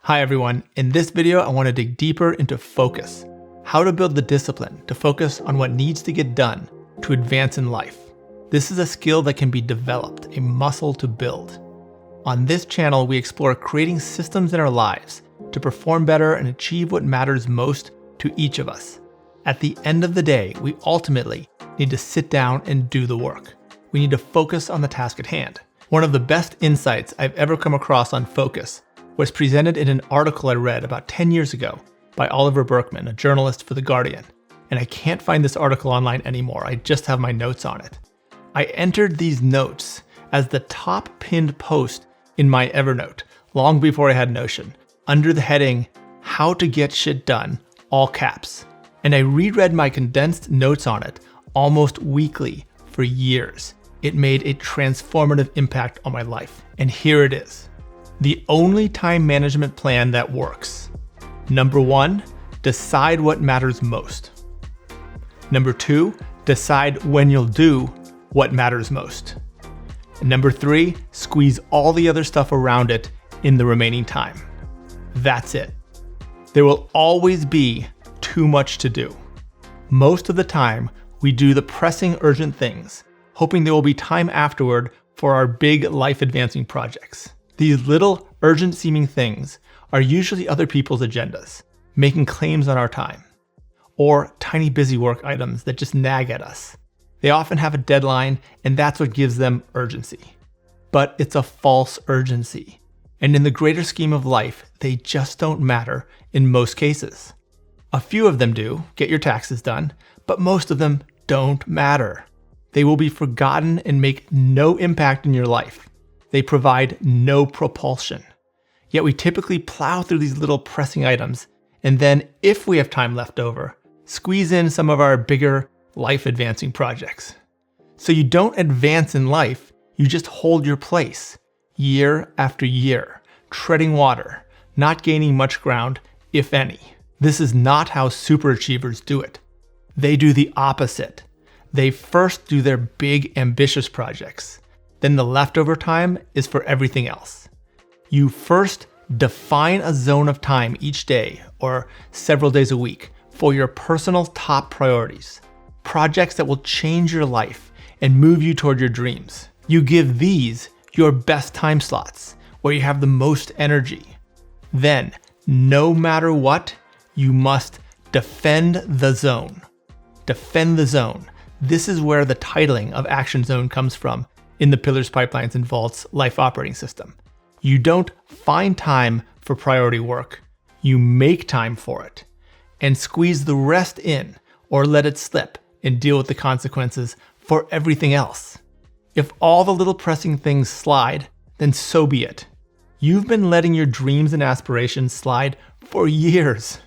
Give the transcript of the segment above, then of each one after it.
Hi everyone, in this video I want to dig deeper into focus. How to build the discipline to focus on what needs to get done to advance in life. This is a skill that can be developed, a muscle to build. On this channel we explore creating systems in our lives to perform better and achieve what matters most to each of us. At the end of the day, we ultimately need to sit down and do the work. We need to focus on the task at hand. One of the best insights I've ever come across on focus was presented in an article I read about 10 years ago by Oliver Burkeman, a journalist for The Guardian. And I can't find this article online anymore, I just have my notes on it. I entered these notes as the top pinned post in my Evernote, long before I had Notion, under the heading, How to Get Shit Done, all caps. And I reread my condensed notes on it almost weekly for years. It made a transformative impact on my life. And here it is. The only time management plan that works. Number 1, decide what matters most. Number 2, decide when you'll do what matters most. And number 3, squeeze all the other stuff around it in the remaining time. That's it. There will always be too much to do. Most of the time, we do the pressing, urgent things, hoping there will be time afterward for our big life-advancing projects. These little, urgent-seeming things are usually other people's agendas, making claims on our time, or tiny busy work items that just nag at us. They often have a deadline, and that's what gives them urgency. But it's a false urgency, and in the greater scheme of life, they just don't matter in most cases. A few of them do, get your taxes done, but most of them don't matter. They will be forgotten and make no impact in your life. They provide no propulsion. Yet we typically plow through these little pressing items, and then, if we have time left over, squeeze in some of our bigger, life-advancing projects. So you don't advance in life, you just hold your place, year after year, treading water, not gaining much ground, if any. This is not how superachievers do it. They do the opposite. They first do their big, ambitious projects. Then the leftover time is for everything else. You first define a zone of time each day or several days a week for your personal top priorities, projects that will change your life and move you toward your dreams. You give these your best time slots where you have the most energy. Then, no matter what, you must defend the zone. Defend the zone. This is where the titling of Action Zone comes from in the Pillars, Pipelines, and Vaults life operating system. You don't find time for priority work. You make time for it and squeeze the rest in or let it slip and deal with the consequences for everything else. If all the little pressing things slide, then so be it. You've been letting your dreams and aspirations slide for years.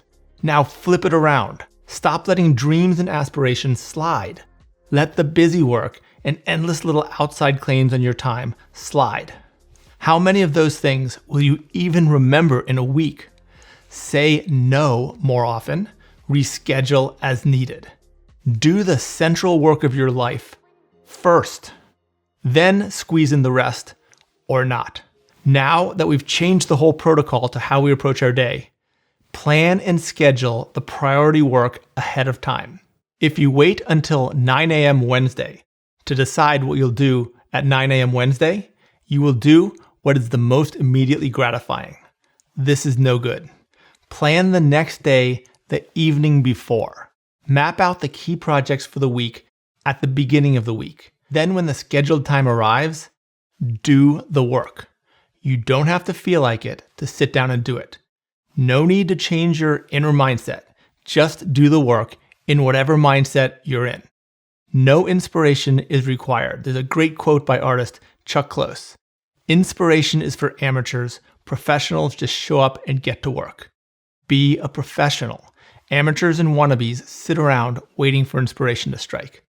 Now flip it around. Stop letting dreams and aspirations slide. Let the busy work and endless little outside claims on your time slide. How many of those things will you even remember in a week? Say no more often. Reschedule as needed. Do the central work of your life first. Then squeeze in the rest or not. Now that we've changed the whole protocol to how we approach our day, plan and schedule the priority work ahead of time. If you wait until 9 a.m. Wednesday to decide what you'll do at 9 a.m. Wednesday, you will do what is the most immediately gratifying. This is no good. Plan the next day the evening before. Map out the key projects for the week at the beginning of the week. Then when the scheduled time arrives, do the work. You don't have to feel like it to sit down and do it. No need to change your inner mindset. Just do the work in whatever mindset you're in. No inspiration is required. There's a great quote by artist Chuck Close. Inspiration is for amateurs. Professionals just show up and get to work. Be a professional. Amateurs and wannabes sit around waiting for inspiration to strike.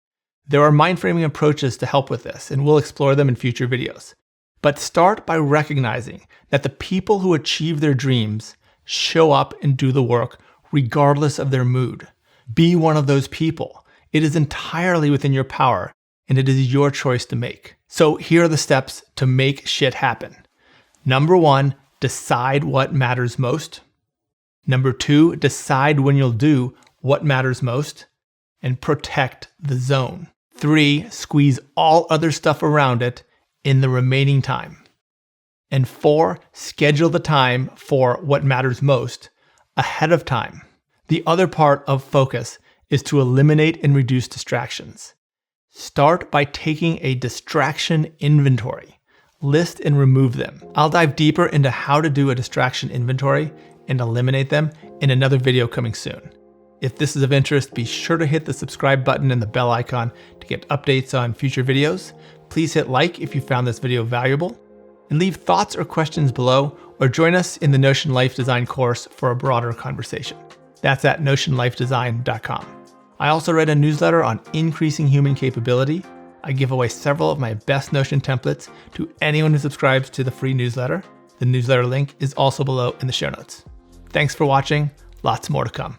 There are mind-framing approaches to help with this, and we'll explore them in future videos. But start by recognizing that the people who achieve their dreams show up and do the work regardless of their mood. Be one of those people. It is entirely within your power, and it is your choice to make. So here are the steps to make shit happen. Number 1, decide what matters most. Number 2, decide when you'll do what matters most. And protect the zone. 3, squeeze all other stuff around it in the remaining time. And 4, schedule the time for what matters most ahead of time. The other part of focus is to eliminate and reduce distractions. Start by taking a distraction inventory. List and remove them. I'll dive deeper into how to do a distraction inventory and eliminate them in another video coming soon. If this is of interest, be sure to hit the subscribe button and the bell icon to get updates on future videos. Please hit like if you found this video valuable, and leave thoughts or questions below, or join us in the Notion Life Design course for a broader conversation. That's at notionlifedesign.com. I also write a newsletter on increasing human capability. I give away several of my best Notion templates to anyone who subscribes to the free newsletter. The newsletter link is also below in the show notes. Thanks for watching. Lots more to come.